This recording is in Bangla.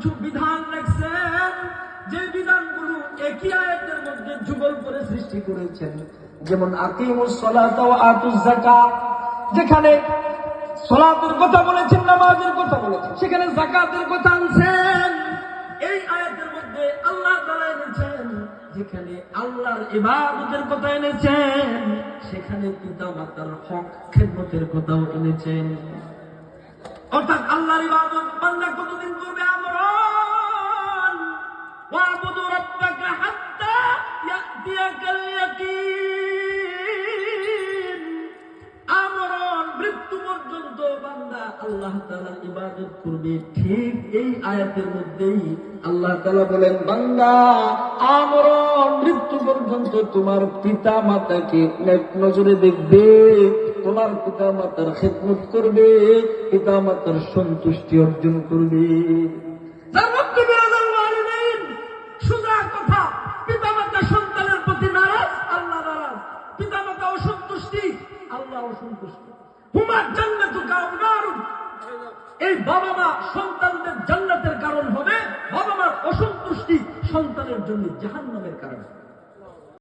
কিছু বিধান রাখছেন, যে বিধানগুলো একই আয়াতের মধ্যে যুগল করে সৃষ্টি করেছেন। যেমন আকিমুস সালাতা ওয়া আতুজ যাকাত, যেখানে সালাতের কথা বলেছেন, নামাজের কথা বলেছেন, সেখানে যাকাতের কথা আনছেন। এই আয়াতের মধ্যে আল্লাহ তাআলা এনেছেন, যেখানে আল্লাহর ইবাদতের কথা এনেছেন, সেখানে পিতামাতার হক খেদমতের কথাও এনেছেন। অর্থাৎ আল্লাহর ইবাদত বান্দা কতদিন করবে? আমরান ওয়াবুদু রাব্বাকা হাত্তা ইয়াতিয়াকাল ইয়াকিন। আমরণ, মৃত্যু পর্যন্ত বান্দা আল্লাহ তাআলার ইবাদত করবে। ঠিক এই আয়াতের মধ্যেই আল্লাহ তাআলা বলেন, বান্দা আমরণ, মৃত্যু পর্যন্ত তোমার পিতা মাতাকে নেক নজরে দেখবে, তোমার পিতা মাতার খেদমত করবে, পিতা মাতার সন্তুষ্টি অর্জন করবে। সোজা কথা, পিতা মাতা সন্তানের প্রতি নারাজ, আল্লাহ নারাজ। পিতা মাতা অসন্তুষ্টি, আল্লাহ অসন্তুষ্ট। হুমার জান্নাতু কাউনারুন, এই বাবা মা সন্তানদের জান্নাতের কারণ হবে, বাবা মার অসন্তুষ্টি সন্তানের জন্য জাহান্নামের কারণ হবে।